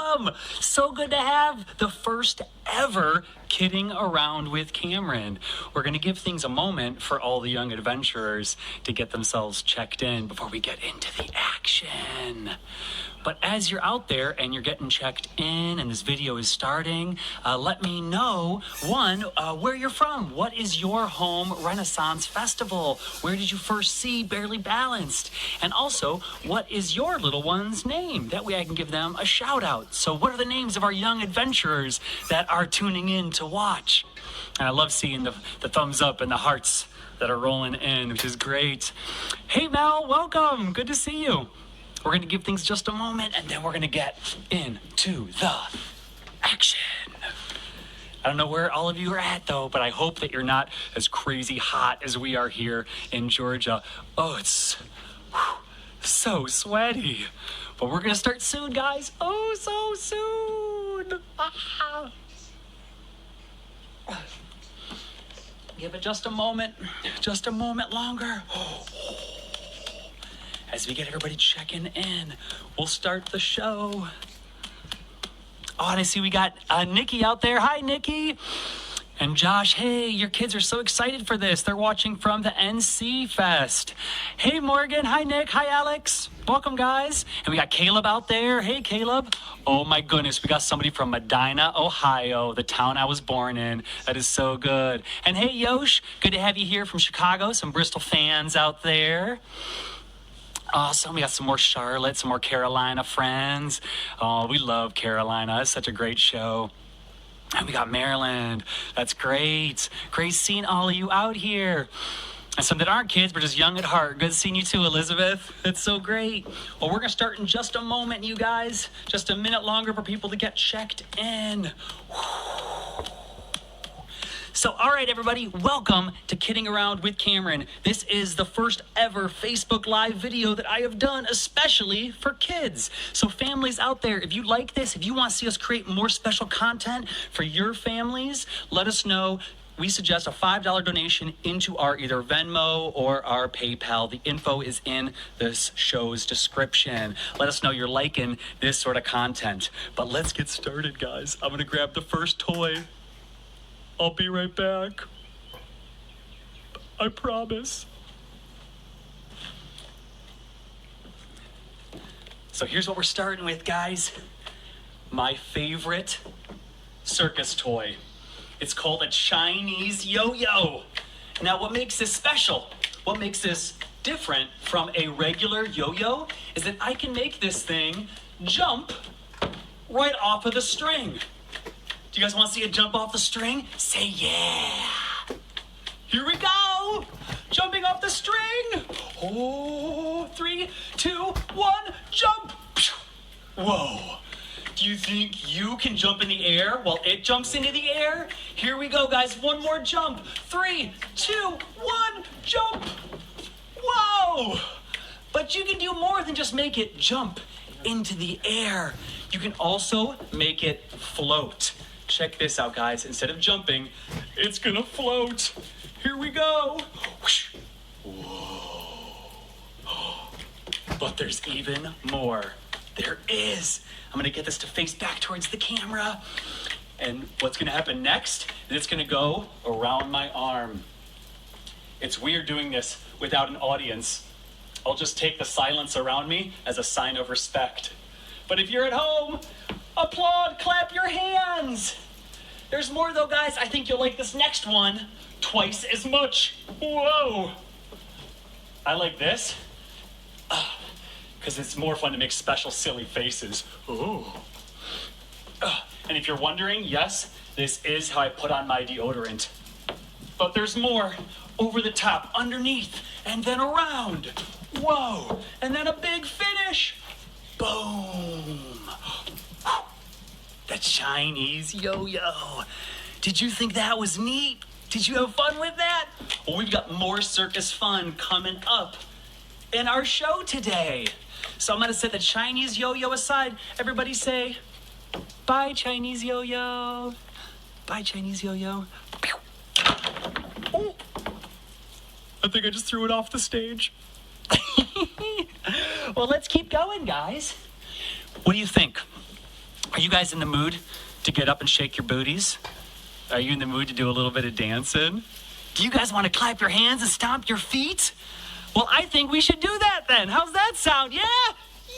welcome. So good to have the first ever Kidding Around with Cameron. We're going to give things a moment for all the young adventurers to get themselves checked in before we get into the action. But as you're out there and you're getting checked in and this video is starting, let me know, one, where you're from. What is your home Renaissance festival? Where did you first see Barely Balanced? And also, what is your little one's name? That way I can give them a shout out. So what are the names of our young adventurers that are tuning in to watch? And I love seeing the thumbs up and the hearts that are rolling in, which is great. Hey Mel, welcome. Good to see you. We're going to give things just a moment, and then we're going to get into the action. I don't know where all of you are at, though, but I hope that you're not as crazy hot as we are here in Georgia. Oh, it's so sweaty. But we're going to start soon, guys. Oh, so soon. Give it just a moment longer. As we get everybody checking in, we'll start the show. Oh, and I see we got Nikki out there. Hi, Nikki. And Josh, hey, your kids are so excited for this. They're watching from the NC Fest. Hey, Morgan. Hi, Nick. Hi, Alex. Welcome, guys. And we got Caleb out there. Hey, Caleb. Oh, my goodness. We got somebody from Medina, Ohio, the town I was born in. That is so good. And hey, Yosh, good to have you here from Chicago. Some Bristol fans out there. Awesome. We got some more Charlotte, some more Carolina friends. Oh, we love Carolina. It's such a great show. And we got Maryland. That's great. Great seeing all of you out here. And some that aren't kids, but just young at heart. Good seeing you too, Elizabeth. It's so great. Well, we're going to start in just a moment, you guys. Just a minute longer for people to get checked in. So, all right, everybody, welcome to Kidding Around with Cameron. This is the first ever Facebook Live video that I have done, especially for kids. So families out there, if you like this, if you want to see us create more special content for your families, let us know. We suggest a $5 donation into our either Venmo or our PayPal. The info is in this show's description. Let us know you're liking this sort of content. But let's get started, guys. I'm going to grab the first toy. I'll be right back. I promise. So here's what we're starting with, guys. My favorite circus toy. It's called a Chinese yo-yo. Now, what makes this special? What makes this different from a regular yo-yo is that I can make this thing jump right off of the string. Do you guys want to see it jump off the string? Say yeah. Here we go. Jumping off the string. Oh, 3, 2, 1, jump. Whoa. Do you think you can jump in the air while it jumps into the air? Here we go, guys. One more jump. 3, 2, 1, jump. Whoa. But you can do more than just make it jump into the air. You can also make it float. Check this out, guys. Instead of jumping, it's gonna float. Here we go. Whoa. But there's even more. There is. I'm gonna get this to face back towards the camera. And what's gonna happen next is it's gonna go around my arm. It's weird doing this without an audience. I'll just take the silence around me as a sign of respect. But if you're at home, applaud, clap your hands. There's more though, guys. I think you'll like this next one twice as much. Whoa. I like this because it's more fun to make special silly faces. Ooh. And if you're wondering, yes, this is how I put on my deodorant. But there's more. Over the top, underneath, and then around. Whoa. And then a big finish. Boom. The Chinese yo-yo. Did you think that was neat? Did you have fun with that? Well, we've got more circus fun coming up in our show today. So I'm going to set the Chinese yo-yo aside. Everybody say, bye, Chinese yo-yo. Bye, Chinese yo-yo. Oh, I think I just threw it off the stage. Well, let's keep going, guys. What do you think? Are you guys in the mood to get up and shake your booties? Are you in the mood to do a little bit of dancing? Do you guys want to clap your hands and stomp your feet? Well, I think we should do that then. How's that sound? Yeah?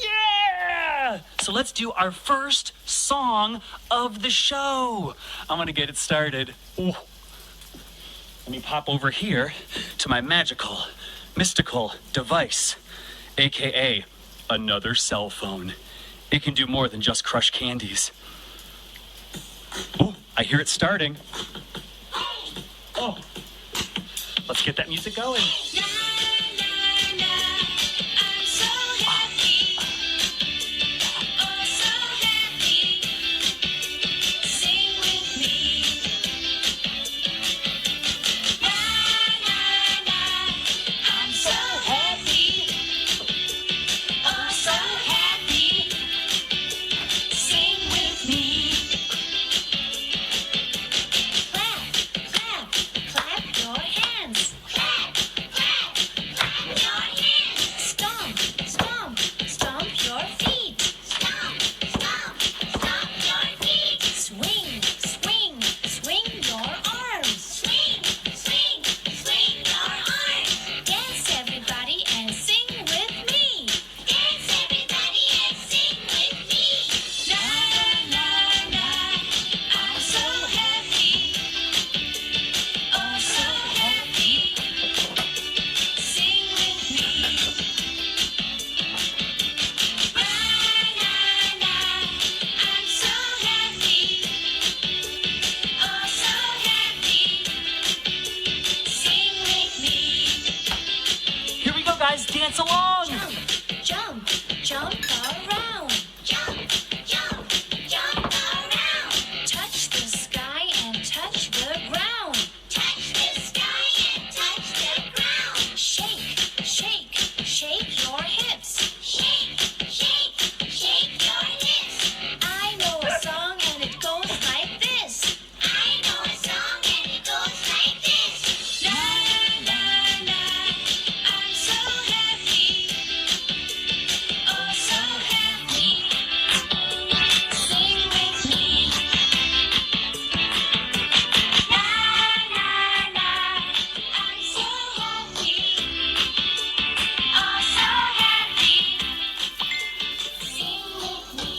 Yeah! So let's do our first song of the show. I'm going to get it started. Ooh. Let me pop over here to my magical, mystical device, aka another cell phone. It can do more than just crush candies. Oh, I hear it starting. Oh, let's get that music going. Guys, dance along. Jump, jump, jump around. Jump, jump, jump around. Touch the sky and touch the ground. Touch the sky and touch the ground. Shake, shake, shake your hips. Shake, shake, shake your hips. I know a song and it goes like this. I know a song and it goes like this. La la la, I'm so happy. Oh, so happy. Sing with me. La la la, I'm so happy. Oh, so happy. Sing with me.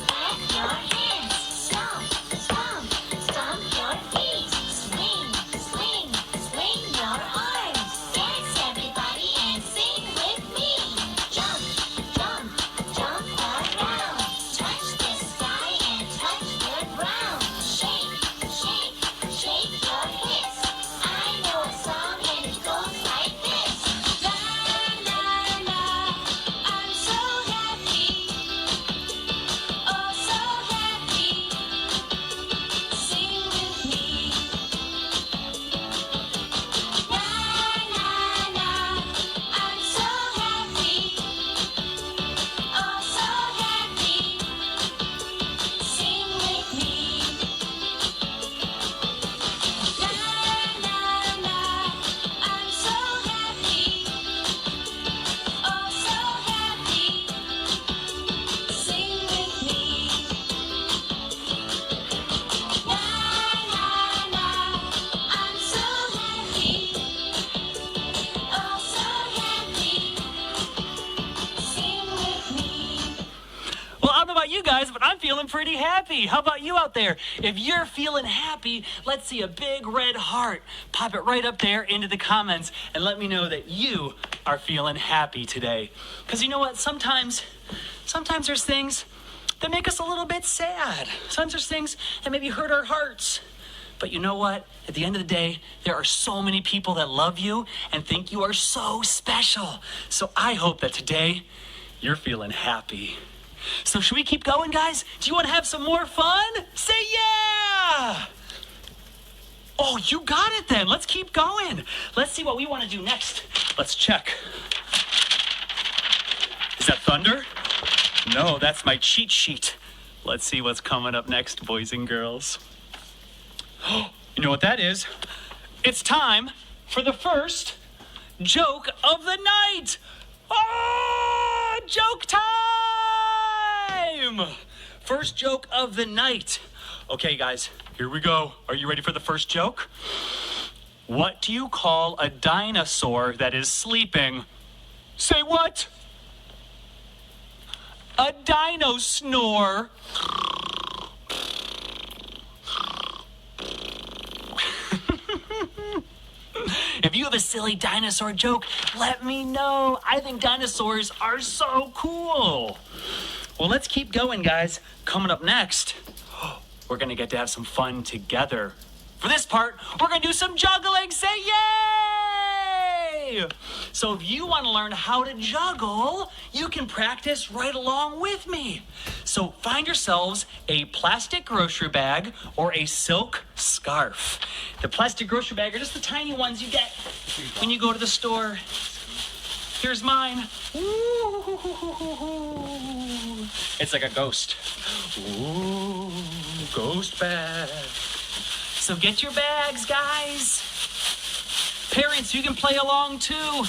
Clap your hands. Stomp, stomp, stomp your feet. Swing, swing, swing your arms. Dance everybody and sing with me. Jump, jump, jump around. Touch the sky and touch the ground. Shake, shake, shake your hips. I know a song and it goes like this. La la la, I'm so happy. Oh, so happy. Sing with me. La la la, I'm so happy. Oh, so happy. Sing with me. La la la, I'm so happy. Oh, so happy. Sing with me. La la la, I'm so happy. Oh, so happy. Sing with me. Well, I don't know about you guys, but I'm feeling pretty happy. How about you out there? If you're feeling happy, let's see a big red heart. Pop it right up there into the comments and let me know that you are feeling happy today. Because you know what? Sometimes there's things that make us a little bit sad. Sometimes there's things that maybe hurt our hearts. But you know what? At the end of the day, there are so many people that love you and think you are so special. So I hope that today you're feeling happy. So should we keep going, guys? Do you want to have some more fun? Say yeah! Oh, you got it then. Let's keep going. Let's see what we want to do next. Let's check. Is that thunder? No, that's my cheat sheet. Let's see what's coming up next, boys and girls. You know what that is? It's time for the first joke of the night. Oh, joke time! First joke of the night. Okay, guys, here we go. Are you ready for the first joke? What do you call a dinosaur that is sleeping? Say what? A dino snore. If you have a silly dinosaur joke, let me know. I think dinosaurs are so cool. Well, let's keep going, guys. Coming up next, we're going to get to have some fun together. For this part, we're going to do some juggling. Say yay! So if you want to learn how to juggle, you can practice right along with me. So find yourselves a plastic grocery bag or a silk scarf. The plastic grocery bag are just the tiny ones you get when you go to the store. Here's mine. Ooh, it's like a ghost. Ooh, ghost bag. So get your bags, guys. Parents, you can play along too.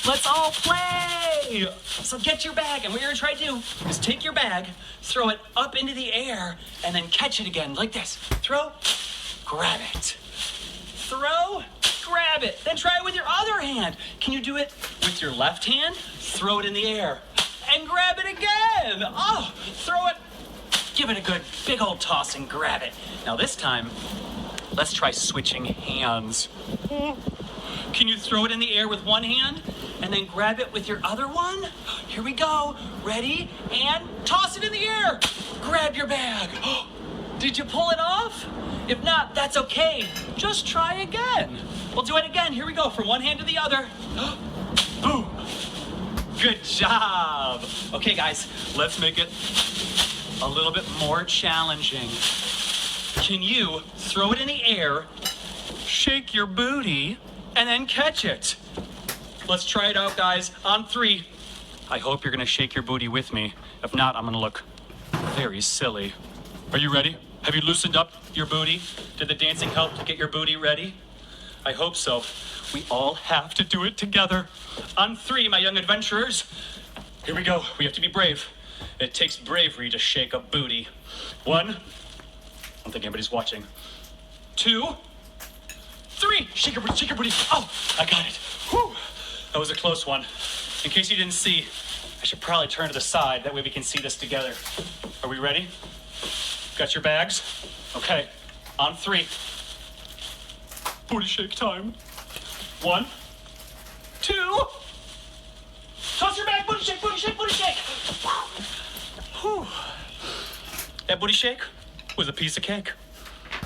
Let's all play. So get your bag, and what you're gonna try to do is take your bag, throw it up into the air, and then catch it again like this. Throw, grab it. Throw, grab it. Then try it with your other hand. Can you do it with your left hand? Throw it in the air and grab it again. Oh, throw it. Give it a good big old toss and grab it. Now this time, let's try switching hands. Can you throw it in the air with one hand and then grab it with your other one? Here we go. Ready? And toss it in the air. Grab your bag. Did you pull it off? If not, that's okay. Just try again. We'll do it again. Here we go. From one hand to the other. Boom. Good job. Okay, guys, let's make it a little bit more challenging. Can you throw it in the air, shake your booty, and then catch it? Let's try it out, guys. On 3. I hope you're gonna shake your booty with me. If not, I'm gonna look very silly. Are you ready? Have you loosened up your booty? Did the dancing help to get your booty ready? I hope so. We all have to do it together. On 3, my young adventurers. Here we go. We have to be brave. It takes bravery to shake a booty. 1. I don't think anybody's watching. 2, 3. Shake your booty, shake your booty. Oh, I got it. Whew. That was a close one. In case you didn't see, I should probably turn to the side. That way we can see this together. Are we ready? Got your bags? Okay. On 3. Booty shake time. 1, 2. Toss your bag. Booty shake, booty shake, booty shake. Whew. That booty shake was a piece of cake.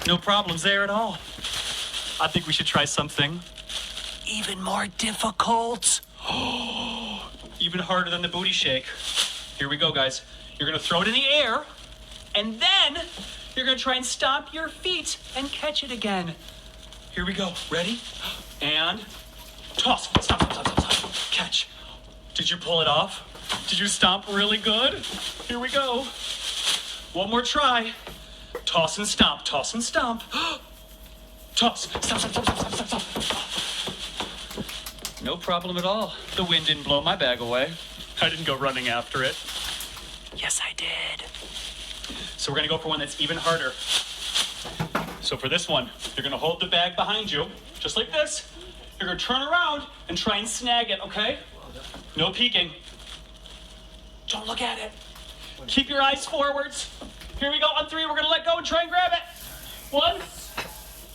No problems there at all. I think we should try something even more difficult. Even harder than the booty shake. Here we go, guys. You're gonna throw it in the air, and then you're gonna try and stomp your feet and catch it again. Here we go. Ready? And toss. Stop, stop, stop, stop, stop. Catch. Did you pull it off? Did you stomp really good? Here we go. One more try. Toss and stomp, toss and stomp. Toss. Stop, stop, stop, stop, stop, stop, stop. No problem at all. The wind didn't blow my bag away. I didn't go running after it. Yes, I did. So we're gonna go for one that's even harder. So for this one, you're gonna hold the bag behind you, just like this. You're gonna turn around and try and snag it, okay? No peeking. Don't look at it. Keep your eyes forwards. Here we go. On 3, we're gonna let go and try and grab it. 1,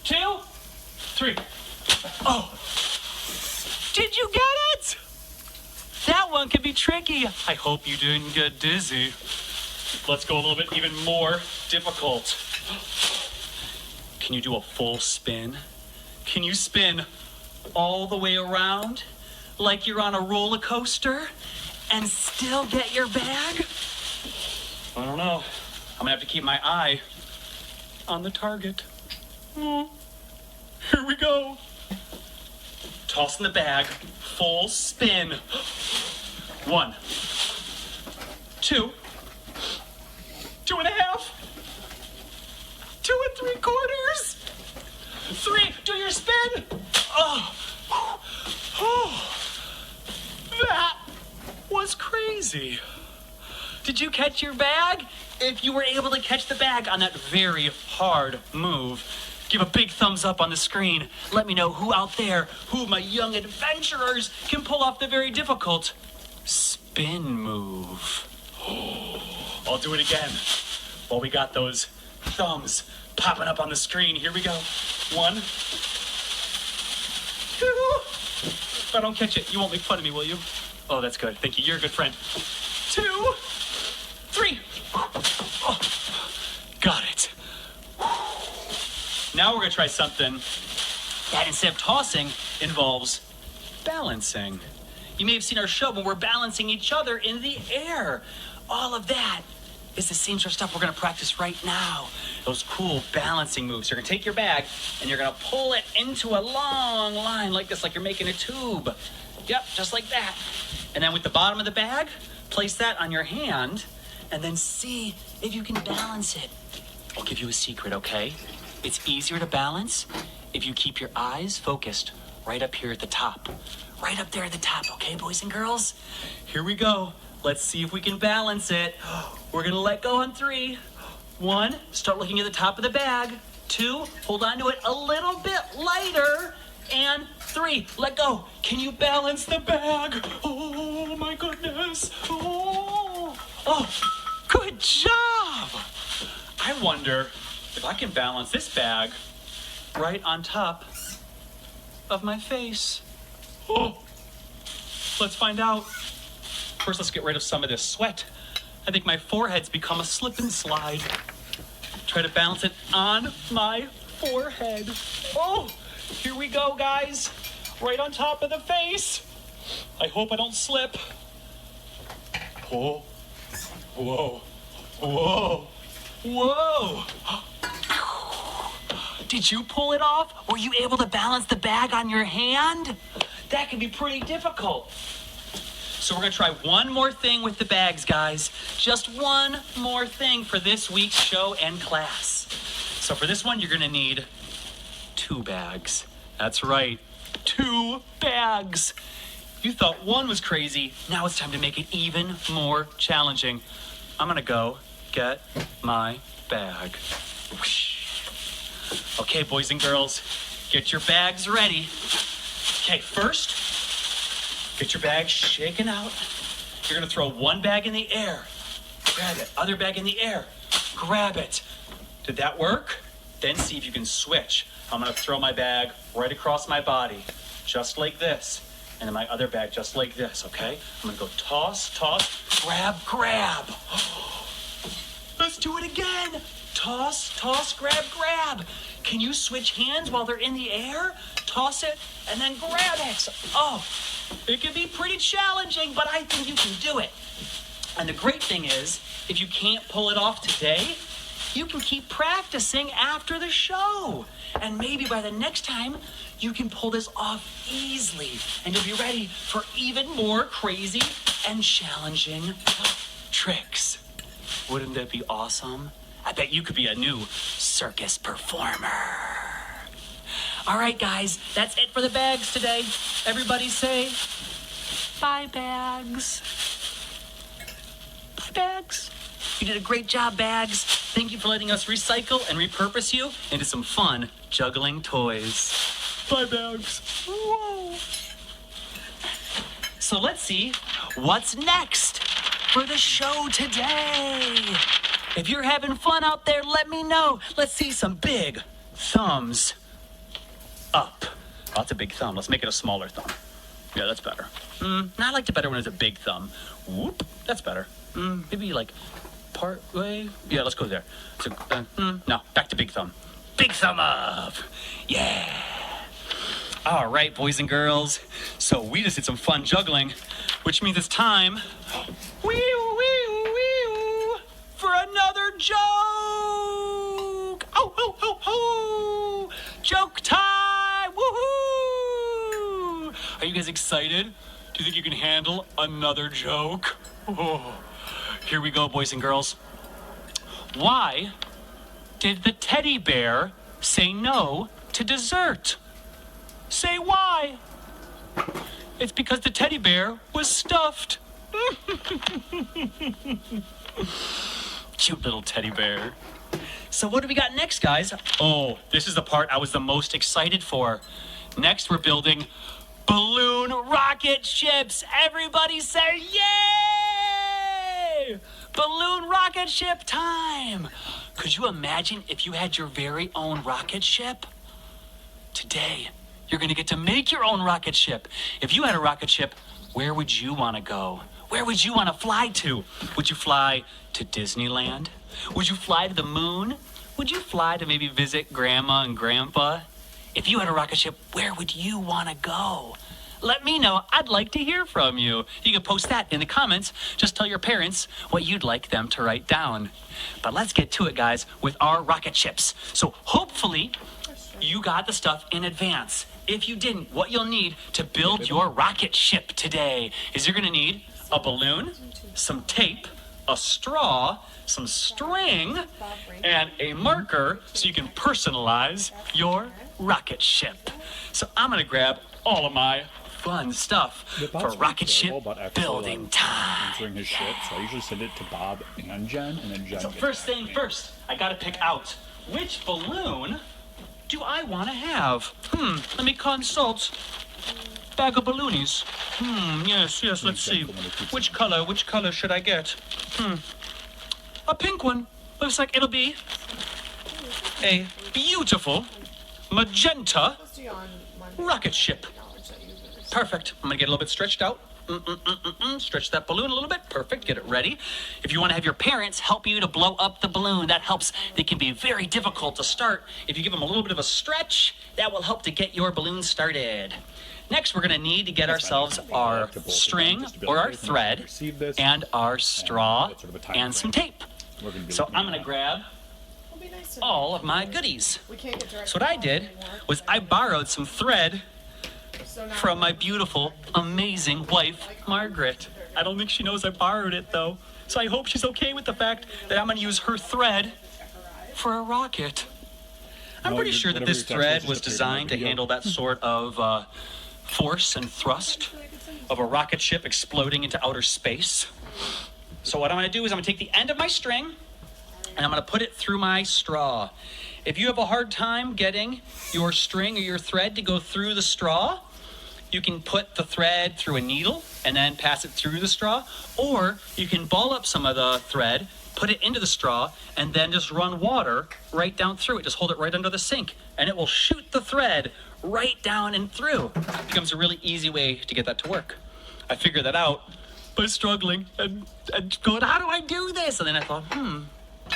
2, 3. Oh. Did you get it? That one can be tricky. I hope you didn't get dizzy. Let's go a little bit even more difficult. Can you do a full spin? Can you spin all the way around like you're on a roller coaster and still get your bag? I don't know. I'm gonna have to keep my eye on the target. Here we go. Tossing the bag, full spin. 1, 2, 2.5, 2 3/4. 3. Do your spin. Oh. Oh. That was crazy. Did you catch your bag? If you were able to catch the bag on that very hard move, give a big thumbs up on the screen. Let me know who out there, who of my young adventurers can pull off the very difficult spin move. I'll do it again while we got those thumbs popping up on the screen. Here we go. 1, 2. If I don't catch it, you won't make fun of me, will you? Oh, that's good. Thank you. You're a good friend. 2, 3. Oh, got it. Now we're going to try something that instead of tossing involves balancing. You may have seen our show when we're balancing each other in the air. All of that is the same sort of stuff we're going to practice right now. Those cool balancing moves. You're going to take your bag and you're going to pull it into a long line like this, like you're making a tube. Yep, just like that. And then with the bottom of the bag, place that on your hand and then see if you can balance it. I'll give you a secret, okay? It's easier to balance if you keep your eyes focused right up here at the top. Right up there at the top, okay, boys and girls? Here we go. Let's see if we can balance it. We're gonna let go on 3. 1, start looking at the top of the bag. 2, hold on to it a little bit lighter. And 3, let go. Can you balance the bag? Oh my goodness. Oh, good job. I wonder if I can balance this bag right on top of my face. Oh, let's find out. First, let's get rid of some of this sweat. I think my forehead's become a slip and slide. Try to balance it on my forehead. Oh, here we go, guys. Right on top of the face. I hope I don't slip. Oh, whoa, whoa, whoa. Did you pull it off? Were you able to balance the bag on your hand? That can be pretty difficult. So we're gonna try one more thing with the bags, guys. Just one more thing for this week's show and class. So for this one, you're gonna need 2 bags. That's right, 2 bags. You thought 1 was crazy. Now it's time to make it even more challenging. I'm gonna go get my bag. Whoosh. Okay, boys and girls, get your bags ready. Okay, first, get your bag shaken out. You're gonna throw 1 bag in the air. Grab it, other bag in the air. Grab it. Did that work? Then see if you can switch. I'm gonna throw my bag right across my body, just like this. And then my other bag just like this, okay? I'm gonna go toss, toss, grab, grab. Let's do it again. Toss, toss, grab, grab. Can you switch hands while they're in the air? Toss it and then grab it. Oh, it can be pretty challenging, but I think you can do it. And the great thing is, if you can't pull it off today, you can keep practicing after the show. And maybe by the next time, you can pull this off easily. And you'll be ready for even more crazy and challenging tricks. Wouldn't that be awesome? I bet you could be a new circus performer. All right, guys, that's it for the bags today. Everybody say, bye, bags. Bye, bags. You did a great job, bags. Thank you for letting us recycle and repurpose you into some fun juggling toys. Bye, bags. Whoa. So let's see what's next for the show today. If you're having fun out there, let me know. Let's see some big thumbs up. Oh, that's a big thumb. Let's make it a smaller thumb. Yeah, that's better. I liked it better when it's a big thumb. Whoop, that's better. Maybe like part way. Yeah, let's go there. So, no, back to big thumb. Big thumb up. Yeah. All right, boys and girls. So we just did some fun juggling, which means it's time for another joke. Oh, ho, ho, ho. Joke time. Woohoo. Are you guys excited? Do you think you can handle another joke? Oh. Here we go, boys and girls. Why did the teddy bear say no to dessert. Say why? It's because the teddy bear was stuffed. Cute little teddy bear. So what do we got next, guys? Oh, this is the part I was the most excited for. Next, we're building balloon rocket ships. Everybody say yay! Balloon rocket ship time. Could you imagine if you had your very own rocket ship? Today, you're gonna get to make your own rocket ship. If you had a rocket ship, where would you wanna go? Where would you wanna fly to? Would you fly to Disneyland? Would you fly to the moon? Would you fly to maybe visit Grandma and Grandpa? If you had a rocket ship, where would you wanna go? Let me know. I'd like to hear from you. You can post that in the comments. Just tell your parents what you'd like them to write down. But let's get to it, guys, with our rocket ships. So hopefully you got the stuff in advance. If you didn't, what you'll need to build your rocket ship today is you're gonna need a balloon, some tape, a straw, some string, and a marker so you can personalize your rocket ship. So I'm gonna grab all of my fun stuff for rocket ship building time. Answering his ship, so I usually send it to Bob and Jen, and then Jen. So first thing first, I gotta pick out which balloon do I want to have. Let me consult. Bag of balloonies. Yes, let's see. Which color should I get? A pink one. Looks like it'll be a beautiful magenta rocket ship. Perfect. I'm gonna get a little bit stretched out. Stretch that balloon a little bit. Perfect. Get it ready. If you want to have your parents help you to blow up the balloon, that helps. They can be very difficult to start. If you give them a little bit of a stretch, that will help to get your balloon started. Next, we're going to need to get ourselves our string or our thread and our straw and some tape. So I'm going to grab all of my goodies. So what I did was I borrowed some thread from my beautiful, amazing wife, Margaret. I don't think she knows I borrowed it, though. So I hope she's okay with the fact that I'm going to use her thread for a rocket. I'm pretty sure that this thread was designed to handle that sort of force and thrust of a rocket ship exploding into outer space. So what I'm going to do is I'm going to take the end of my string and I'm going to put it through my straw. If you have a hard time getting your string or your thread to go through the straw, you can put the thread through a needle and then pass it through the straw, or you can ball up some of the thread, put it into the straw, and then just run water right down through it. Just hold it right under the sink, and it will shoot the thread right down and through. It becomes a really easy way to get that to work. I figured that out by struggling and going, how do I do this? And then I thought,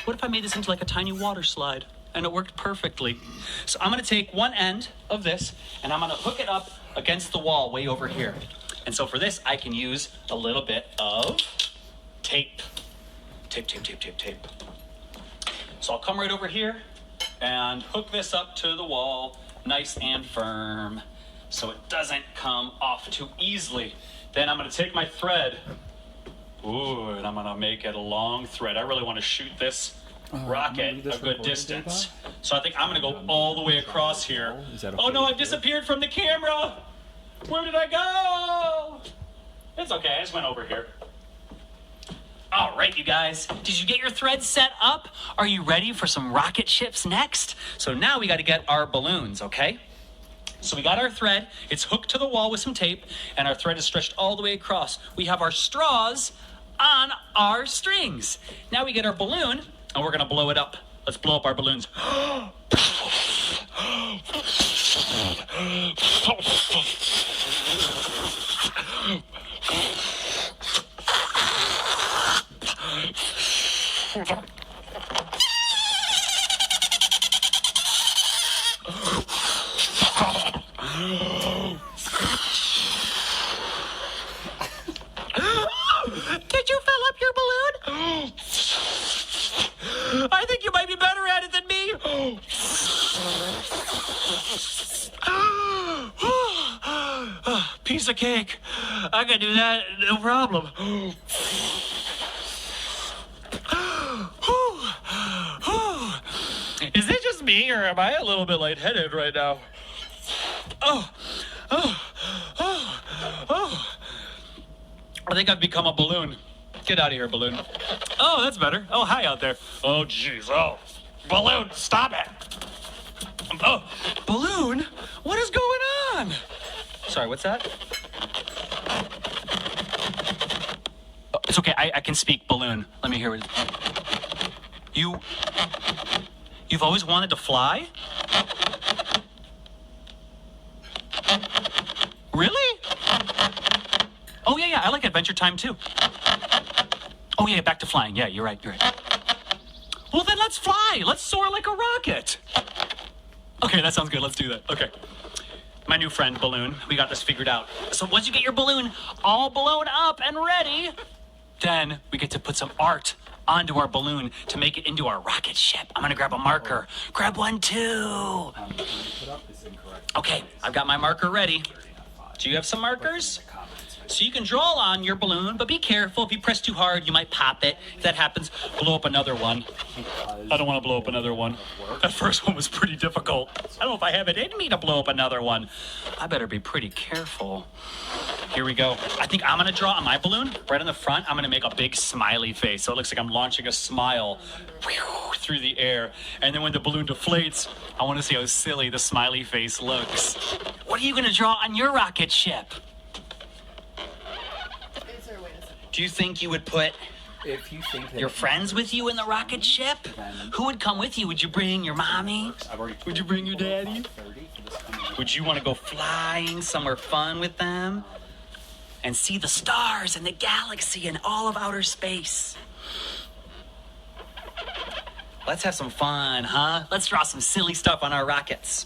what if I made this into like a tiny water slide? And it worked perfectly. So I'm gonna take one end of this and I'm gonna hook it up against the wall way over here. And so for this, I can use a little bit of tape. Tape. So I'll come right over here and hook this up to the wall nice and firm so it doesn't come off too easily. Then I'm gonna take my thread, and I'm gonna make it a long thread. I really wanna shoot this rocket a good distance. So I think I'm gonna go all the way across here. Oh no, I've disappeared from the camera. Where did I go? It's okay, I just went over here. All right, you guys, did you get your thread set up? Are you ready for some rocket ships next? So now we gotta get our balloons, okay? So we got our thread, it's hooked to the wall with some tape, and our thread is stretched all the way across. We have our straws on our strings. Now we get our balloon, and we're gonna blow it up. Let's blow up our balloons. Did you fill up your balloon? I think you might be better at it than me. Piece of cake. I can do that, no problem. Is it just me? me, or am I a little bit lightheaded right now? Oh. I think I've become a balloon. Get out of here, balloon. Oh, that's better. Oh, hi out there. Oh, jeez. Oh, balloon, stop it. Oh, balloon? What is going on? Sorry, what's that? Oh, it's okay. I can speak balloon. Let me hear it. You've always wanted to fly? Really? Oh, yeah, I like Adventure Time, too. Oh, yeah, back to flying. Yeah, you're right. Well, then let's fly. Let's soar like a rocket. Okay, that sounds good. Let's do that. Okay. My new friend, Balloon, we got this figured out. So once you get your balloon all blown up and ready, then we get to put some onto our balloon to make it into our rocket ship. I'm going to grab a marker. Grab one, too. Okay, I've got my marker ready. Do you have some markers? So you can draw on your balloon, but be careful. If you press too hard, you might pop it. If that happens, blow up another one. I don't want to blow up another one. That first one was pretty difficult. I don't know if I have it in me to blow up another one. I better be pretty careful. Here we go. I think I'm going to draw on my balloon. Right on the front, I'm going to make a big smiley face. So it looks like I'm launching a smile through the air. And then when the balloon deflates, I want to see how silly the smiley face looks. What are you going to draw on your rocket ship? Do you think you would put your friends with you in the rocket ship? Who would come with you? Would you bring your mommy? Would you bring your daddy? Would you want to go flying somewhere fun with them? And see the stars and the galaxy and all of outer space? Let's have some fun, huh? Let's draw some silly stuff on our rockets.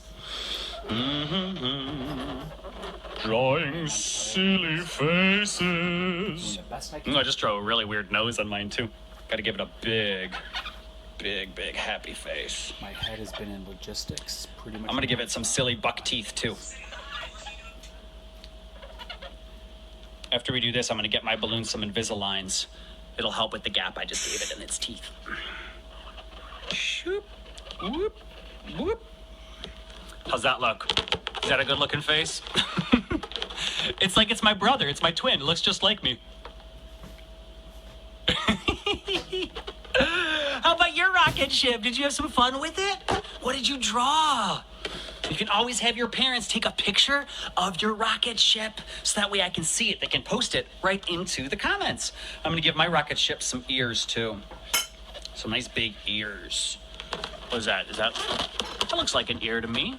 Drawing silly faces. I just draw a really weird nose on mine, too. Gotta give it a big, happy face. My head has been in logistics pretty much. I'm gonna give it some silly buck teeth, too. After we do this, I'm gonna get my balloon some Invisaligns. It'll help with the gap I just gave it in its teeth. Shoop, whoop, whoop. How's that look? Is that a good looking face? It's like it's my brother. It's my twin. It looks just like me. How about your rocket ship? Did you have some fun with it? What did you draw? You can always have your parents take a picture of your rocket ship so that way I can see it. They can post it right into the comments. I'm going to give my rocket ship some ears, too. Some nice big ears. What is that? That looks like an ear to me.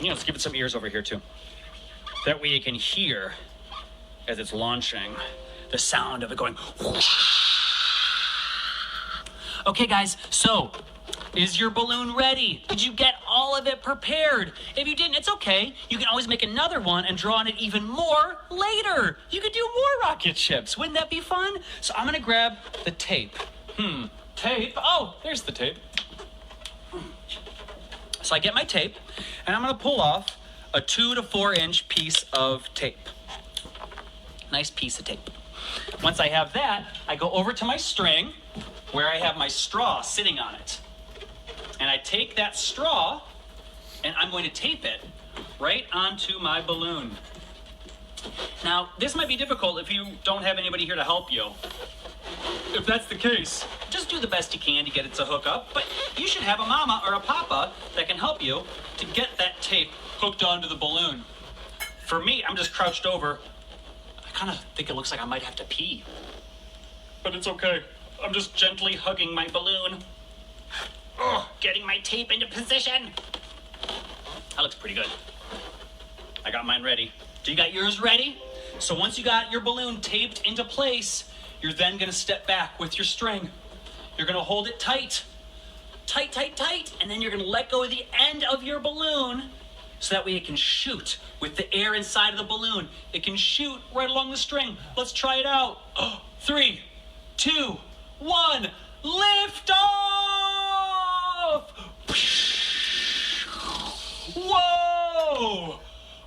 Yeah, let's give it some ears over here, too. That way you can hear, as it's launching, the sound of it going whoosh. Okay, guys, so is your balloon ready? Did you get all of it prepared? If you didn't, it's okay. You can always make another one and draw on it even more later. You could do more rocket ships. Wouldn't that be fun? So I'm going to grab the tape. Tape? Oh, there's the tape. So I get my tape, and I'm going to pull off a 2 to 4 inch piece of tape. Nice piece of tape. Once I have that, I go over to my string where I have my straw sitting on it. And I take that straw and I'm going to tape it right onto my balloon. Now, this might be difficult if you don't have anybody here to help you. If that's the case, just do the best you can to get it to hook up, but you should have a mama or a papa that can help you to get that tape hooked onto the balloon. For me, I'm just crouched over. I kind of think it looks like I might have to pee. But it's okay. I'm just gently hugging my balloon. Getting my tape into position. That looks pretty good. I got mine ready. Do you got yours ready? So once you got your balloon taped into place, you're then going to step back with your string. You're going to hold it tight. Tight, and then you're going to let go of the end of your balloon so that way it can shoot with the air inside of the balloon. It can shoot right along the string. Let's try it out. 3, 2, 1, lift off! Whoa!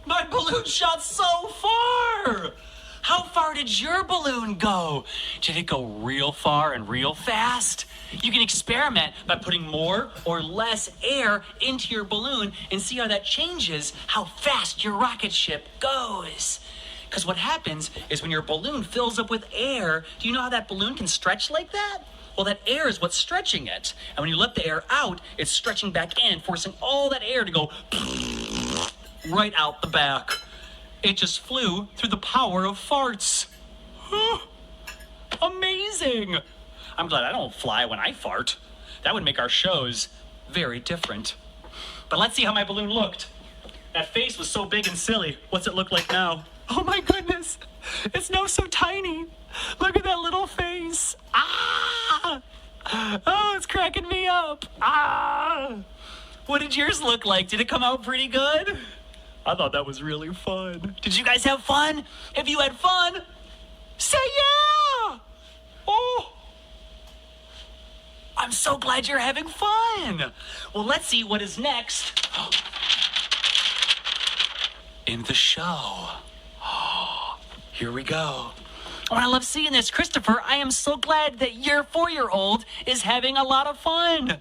My balloon shot so far! How far did your balloon go? Did it go real far and real fast? You can experiment by putting more or less air into your balloon and see how that changes how fast your rocket ship goes. Because what happens is when your balloon fills up with air, do you know how that balloon can stretch like that? Well, that air is what's stretching it. And when you let the air out, it's stretching back in, forcing all that air to go right out the back. It just flew through the power of farts. Amazing. I'm glad I don't fly when I fart. That would make our shows very different. But let's see how my balloon looked. That face was so big and silly. What's it look like now? Oh my goodness. It's now so tiny. Look at that little face. Ah! Oh, it's cracking me up. Ah! What did yours look like? Did it come out pretty good? I thought that was really fun. Did you guys have fun? If you had fun, say yeah! Oh! I'm so glad you're having fun. Well, let's see what is next in the show. Here we go. Oh, I love seeing this. Christopher, I am so glad that your 4-year-old is having a lot of fun.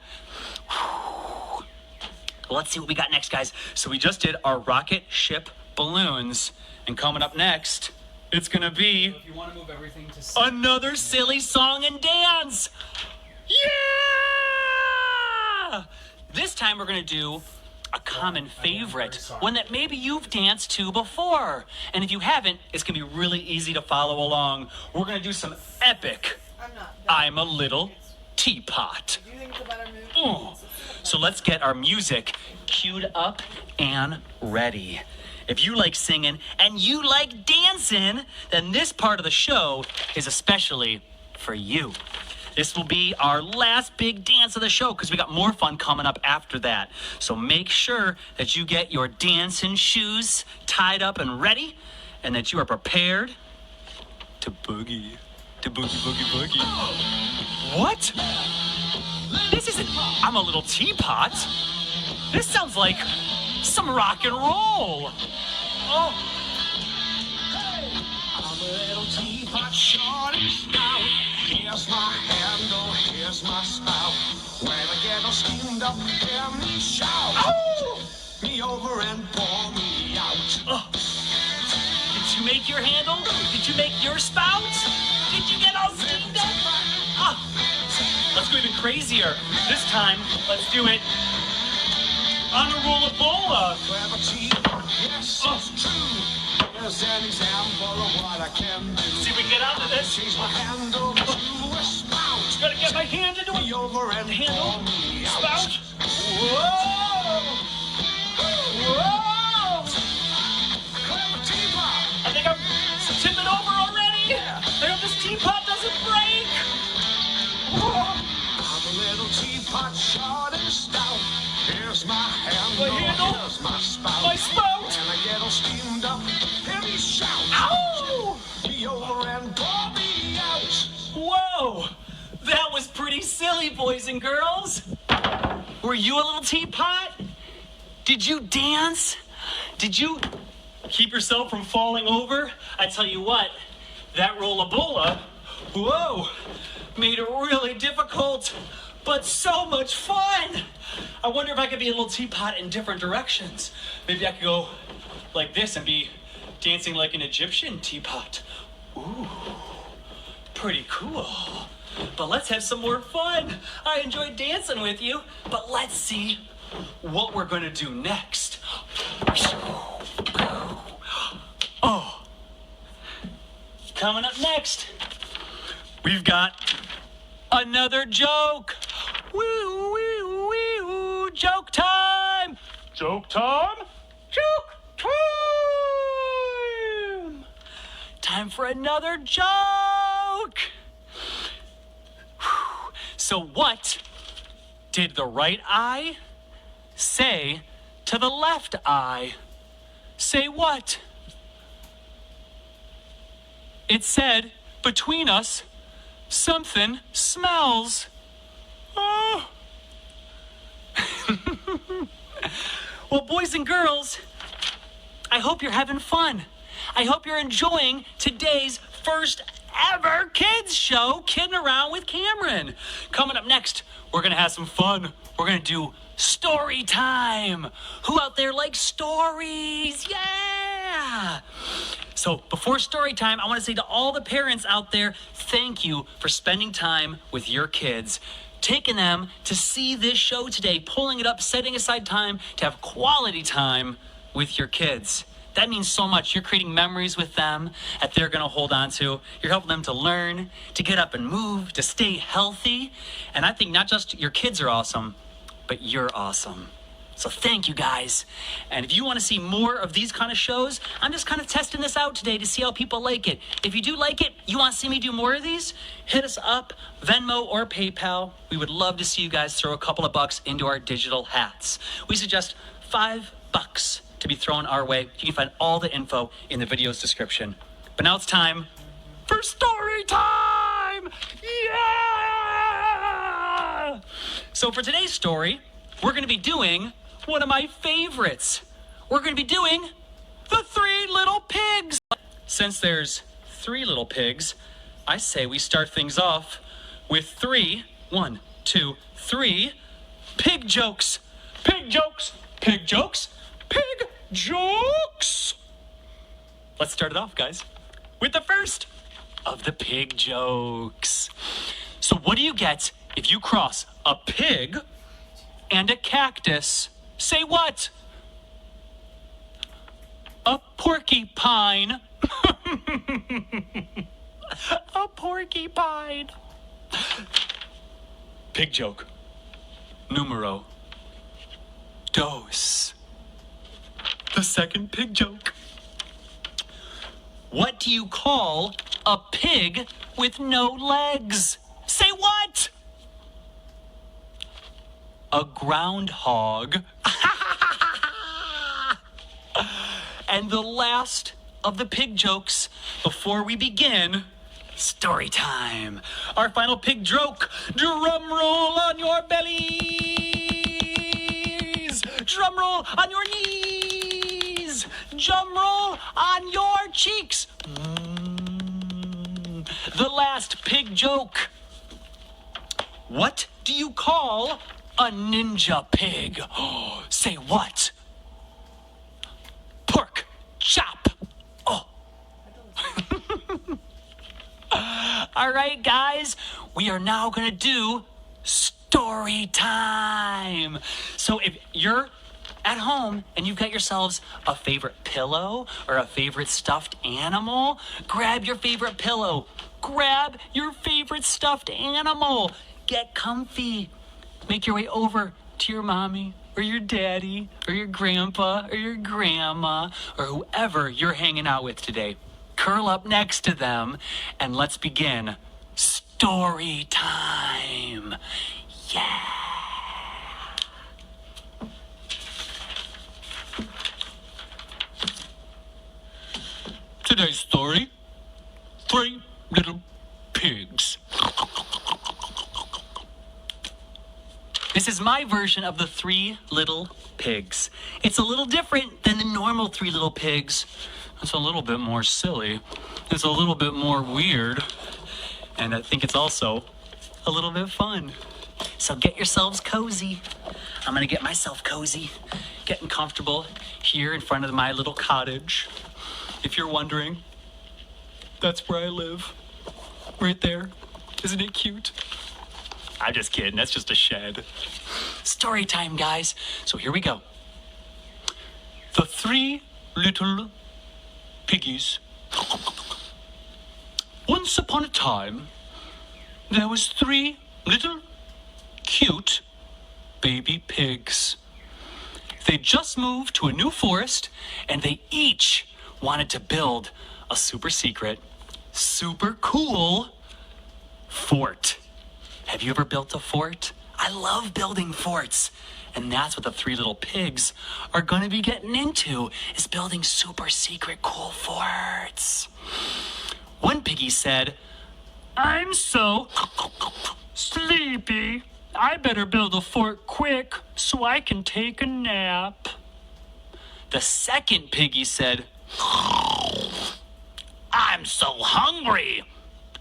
Let's see what we got next, guys. So we just did our rocket ship balloons. And coming up next, it's going to be If you want to move everything to another silly song and dance. Yeah! This time we're going to do a common favorite, one that maybe you've danced to before. And if you haven't, it's going to be really easy to follow along. We're going to do some epic I'm a Little Teapot. Do you think it's a better move? Oh. So let's get our music queued up and ready. If you like singing and you like dancing, then this part of the show is especially for you. This will be our last big dance of the show because we got more fun coming up after that. So make sure that you get your dancing shoes tied up and ready and that you are prepared to boogie. To boogie, boogie, boogie. What? This isn't I'm a Little Teapot. This sounds like some rock and roll. Oh. I'm a little teapot, short and stout. Here's my handle, here's my spout. When I get all steamed up, hear me shout. Oh. Me over and pour me out. Oh. Did you make your handle? Did you make your spout? Did you get all steamed up? Ah. Let's go even crazier. This time, let's do it on a roll of bola. Clever teapot, yes, it's true. Here's an example of what I can do. See if we can get out of this. Change my handle to a spout. Gotta get my hand into Me it. over and Handle, pour me out. spout. Whoa! Whoa! Clever teapot. I think I'm tipping over already. I hope this teapot doesn't break. Whoa! I'm a little teapot, short and stout. Here's my handle, My handle? here's my spout. My spout. When I get all steamed up, hear me shout. Ow! Me over and pour me out. Whoa! That was pretty silly, boys and girls. Were you a little teapot? Did you dance? Did you keep yourself from falling over? I tell you what, that roll of bola, whoa, made it really difficult, but so much fun. I wonder if I could be a little teapot in different directions. Maybe I could go like this and be dancing like an Egyptian teapot. Ooh, pretty cool. But let's have some more fun. I enjoyed dancing with you, but let's see what we're gonna do next. Oh, coming up next, we've got another joke. Woo, woo, woo, joke time. Joke time? Joke time. Time for another joke. So what did the right eye say to the left eye? Say what? It said, between us, something smells. Oh. Well, boys and girls, I hope you're having fun. I hope you're enjoying today's first ever kids show, Kidding Around with Cameron. Coming up next, we're going to have some fun. We're going to do story time. Who out there likes stories? Yeah! So before story time, I want to say to all the parents out there, thank you for spending time with your kids, taking them to see this show today, pulling it up, setting aside time to have quality time with your kids. That means so much. You're creating memories with them that they're going to hold on to. You're helping them to learn, to get up and move, to stay healthy. And I think not just your kids are awesome, but you're awesome. So thank you guys. And if you want to see more of these kind of shows, I'm just kind of testing this out today to see how people like it. If you do like it, you want to see me do more of these, hit us up, Venmo or PayPal. We would love to see you guys throw a couple of bucks into our digital hats. We suggest $5 to be thrown our way. You can find all the info in the video's description. But now it's time for story time! Yeah! So for today's story, we're going to be doing one of my favorites. We're going to be doing the Three Little Pigs. Since there's 3 little pigs, I say we start things off with 3, 1, 2, 3, pig jokes. Pig jokes, pig jokes, pig jokes. Let's start it off, guys, with the first of the pig jokes. So what do you get if you cross a pig and a cactus? Say what? A porcupine. A porcupine. Pig joke. Numero dos. The second pig joke. What do you call a pig with no legs? Say what? A groundhog. And the last of the pig jokes before we begin story time. Our final pig joke. Drum roll on your bellies. Drum roll on your knees. Drum roll on your cheeks. The last pig joke. What do you call a ninja pig? Say what? Pork chop. Oh. All right, guys, we are now going to do story time. So if you're at home and you've got yourselves a favorite pillow or a favorite stuffed animal, grab your favorite pillow. Grab your favorite stuffed animal. Get comfy. Make your way over to your mommy or your daddy or your grandpa or your grandma or whoever you're hanging out with today. Curl up next to them and let's begin story time. Yeah. Today's story, 3 Little Pigs. This is my version of the 3 Little Pigs. It's a little different than the normal 3 Little Pigs. It's a little bit more silly. It's a little bit more weird. And I think it's also a little bit fun. So get yourselves cozy. I'm gonna get myself cozy, getting comfortable here in front of my little cottage. If you're wondering, that's where I live. Right there. Isn't it cute? I'm just kidding, that's just a shed. Story time, guys. So here we go. The 3 Little Piggies. Once upon a time, there was 3 little cute baby pigs. They just moved to a new forest and they each wanted to build a super secret, super cool fort. Have you ever built a fort? I love building forts. And that's what the 3 Little Pigs are going to be getting into, is building super secret cool forts. One piggy said, I'm so sleepy. I better build a fort quick so I can take a nap. The second piggy said, I'm so hungry.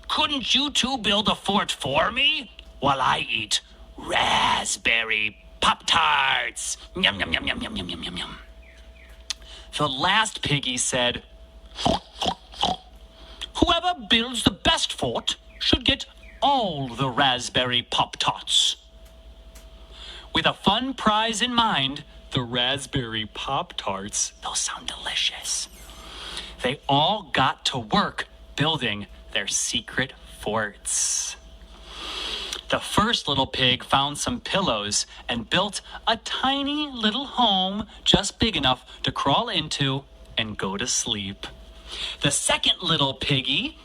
Couldn't you two build a fort for me while I eat raspberry Pop-Tarts? Yum, yum, yum, yum, yum, yum, yum, yum, yum. The last piggy said, whoever builds the best fort should get all the raspberry Pop-Tarts. With a fun prize in mind, the raspberry Pop-Tarts, those sound delicious. They all got to work building their secret forts. The first little pig found some pillows and built a tiny little home just big enough to crawl into and go to sleep. The second little piggy,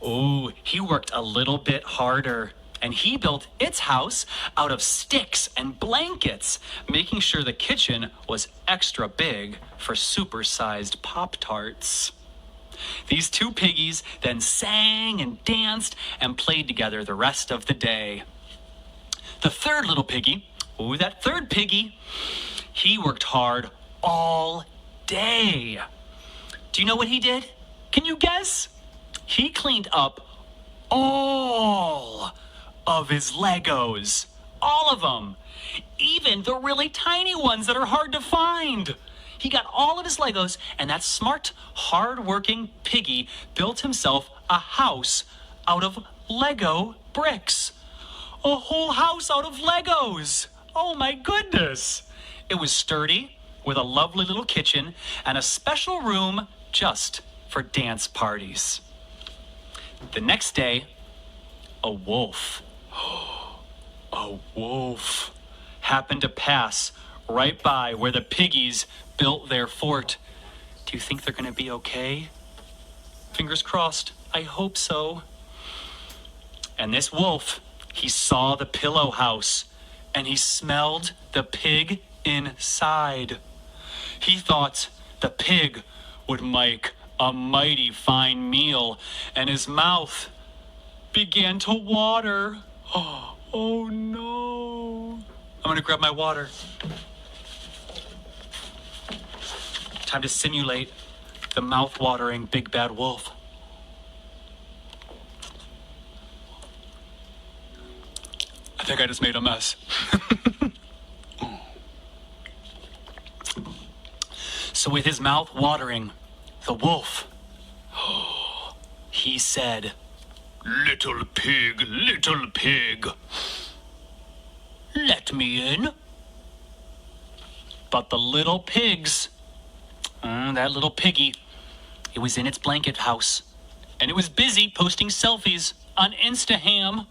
he worked a little bit harder, and he built its house out of sticks and blankets, making sure the kitchen was extra big for supersized Pop-Tarts. These two piggies then sang and danced and played together the rest of the day. The third little piggy, that third piggy, he worked hard all day. Do you know what he did? Can you guess? He cleaned up all of his Legos. All of them. Even the really tiny ones that are hard to find. He got all of his Legos, and that smart, hard-working piggy built himself a house out of Lego bricks. A whole house out of Legos. Oh my goodness. It was sturdy, with a lovely little kitchen, and a special room just for dance parties. The next day, a wolf happened to pass right by where the piggies built their fort. Do you think they're going to be okay? Fingers crossed. I hope so. And this wolf, he saw the pillow house, and he smelled the pig inside. He thought the pig would make a mighty fine meal, and his mouth began to water. Oh no. I'm gonna grab my water. Time to simulate the mouth-watering big bad wolf. I think I just made a mess. So with his mouth watering, the wolf, he said, little pig, let me in. But the little pigs, that little piggy, it was in its blanket house, and it was busy posting selfies on Instaham.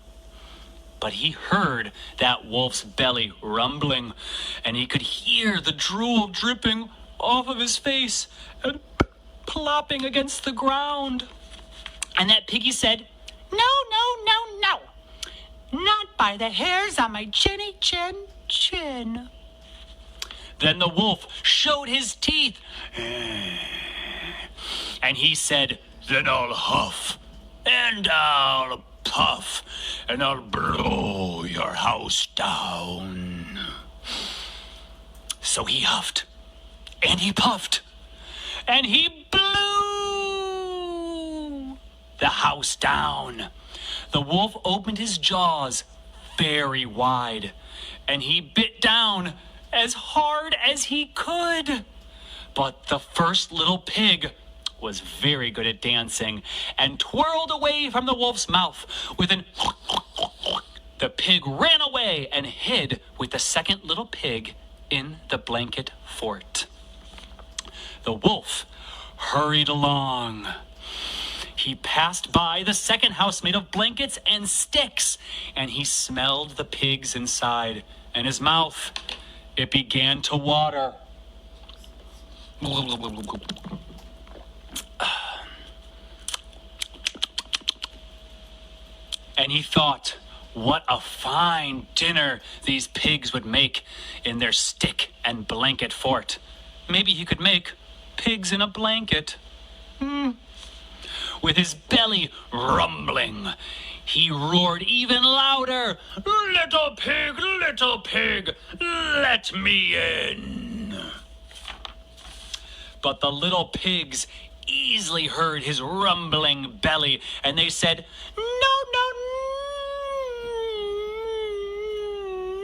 But he heard that wolf's belly rumbling, and he could hear the drool dripping off of his face and plopping against the ground. And that piggy said, no, not by the hairs on my chinny chin. Then the wolf showed his teeth, and he said, then I'll huff, and I'll puff, and I'll blow your house down. So he huffed, and he puffed, and he blew the house down. The wolf opened his jaws very wide, and he bit down as hard as he could. But the first little pig was very good at dancing and twirled away from the wolf's mouth with an The pig ran away and hid with the second little pig in the blanket fort. The wolf hurried along. He passed by the second house made of blankets and sticks, and he smelled the pigs inside, and his mouth, it began to water. And he thought, what a fine dinner these pigs would make in their stick and blanket fort. Maybe he could make pigs in a blanket. With his belly rumbling, he roared even louder, little pig, let me in. But the little pigs easily heard his rumbling belly, and they said, "No, no,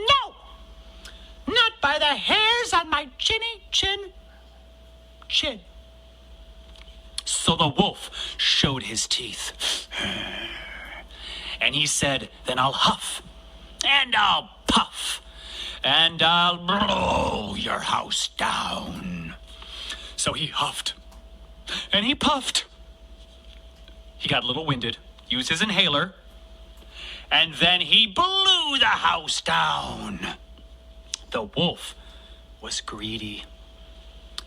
no! Not by the hairs on my chinny chin. So the wolf showed his teeth. And he said, "Then I'll huff, and I'll puff, and I'll blow your house down." So he huffed, and he puffed. He got a little winded, used his inhaler, and then he blew the house down. The wolf was greedy.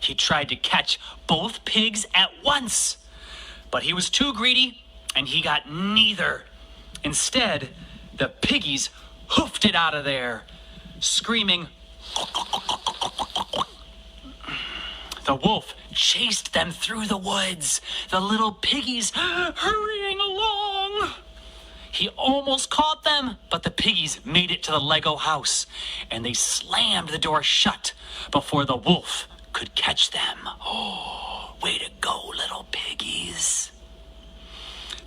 He tried to catch both pigs at once, but he was too greedy, and he got neither. Instead, the piggies hoofed it out of there, screaming. The wolf chased them through the woods, the little piggies hurrying along. He almost caught them, but the piggies made it to the Lego house, and they slammed the door shut before the wolf could catch them. Oh, way to go, little piggies.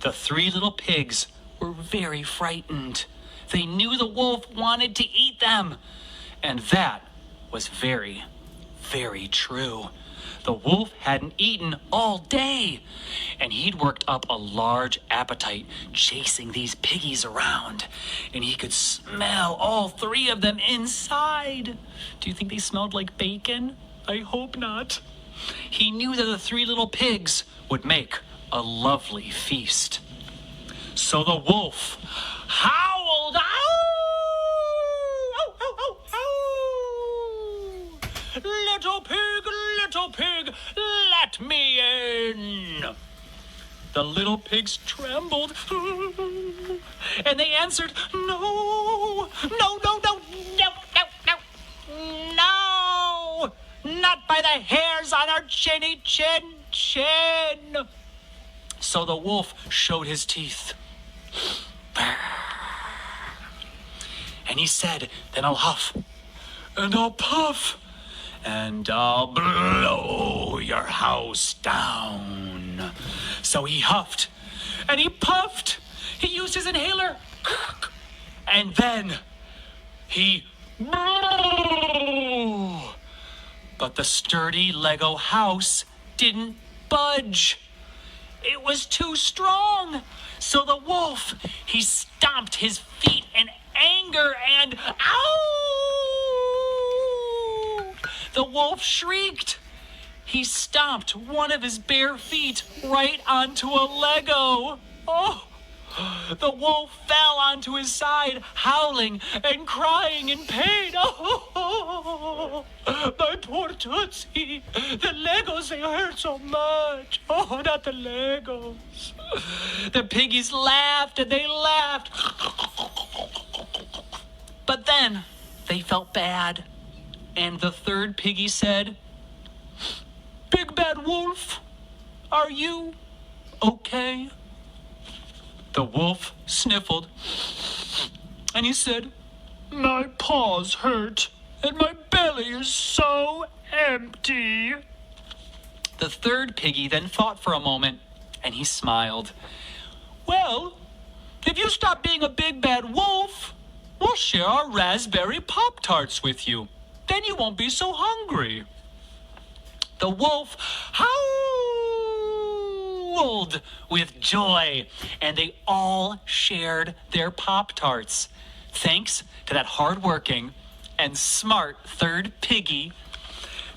The three little pigs were very frightened. They knew the wolf wanted to eat them, and that was very, very true. The wolf hadn't eaten all day, and he'd worked up a large appetite chasing these piggies around, and he could smell all three of them inside. Do you think they smelled like bacon? I hope not. He knew that the three little pigs would make a lovely feast. So the wolf howled, "Ow! Ow, ow, ow, ow! Little pig, let me in." The little pigs trembled, and they answered, "No, no, no, no, no, no, no, no, not by the hairs on our chinny chin. So the wolf showed his teeth. And he said, "Then I'll huff, and I'll puff, and I'll blow your house down." So he huffed, and he puffed. He used his inhaler, and then he blew. But the sturdy Lego house didn't budge. It was too strong. So the wolf, he stomped his feet in anger and ow! The wolf shrieked. He stomped one of his bare feet right onto a Lego. Oh! The wolf fell onto his side, howling and crying in pain. Oh, my poor Tootsie. The Legos, they hurt so much. Oh, not the Legos. The piggies laughed and they laughed. But then they felt bad. And the third piggy said, "Big Bad Wolf, are you okay?" The wolf sniffled, and he said, "My paws hurt, and my belly is so empty." The third piggy then thought for a moment, and he smiled. "Well, if you stop being a big bad wolf, we'll share our raspberry Pop-Tarts with you. Then you won't be so hungry." The wolf howled with joy, and they all shared their Pop-Tarts. Thanks to that hardworking and smart third piggy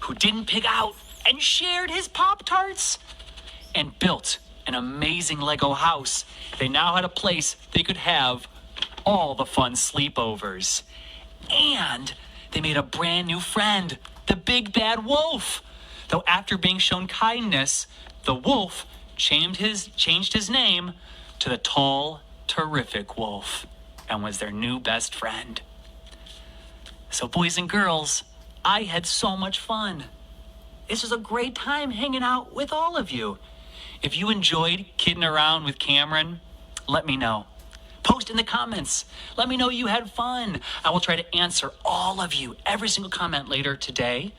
who didn't pig out and shared his Pop-Tarts and built an amazing Lego house. They now had a place they could have all the fun sleepovers. And they made a brand new friend, the Big Bad Wolf. Though after being shown kindness, the wolf changed his name to the Tall, Terrific Wolf and was their new best friend. So boys and girls, I had so much fun. This was a great time hanging out with all of you. If you enjoyed kidding around with Cameron, let me know. Post in the comments. Let me know you had fun. I will try to answer all of you, every single comment later today.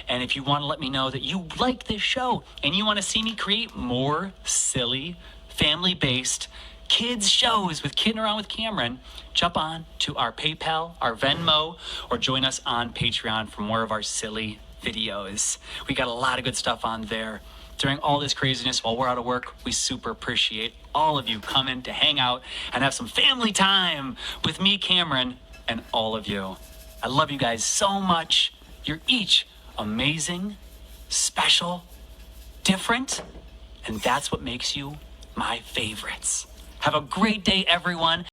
And if you want to let me know that you like this show and you want to see me create more silly, family-based kids shows with Kidding Around with Cameron, jump on to our PayPal, our Venmo, or join us on Patreon for more of our silly videos. We got a lot of good stuff on there. During all this craziness while we're out of work, we super appreciate all of you coming to hang out and have some family time with me, Cameron, and all of you. I love you guys so much. You're each amazing, special, different, and that's what makes you my favorites. Have a great day, everyone.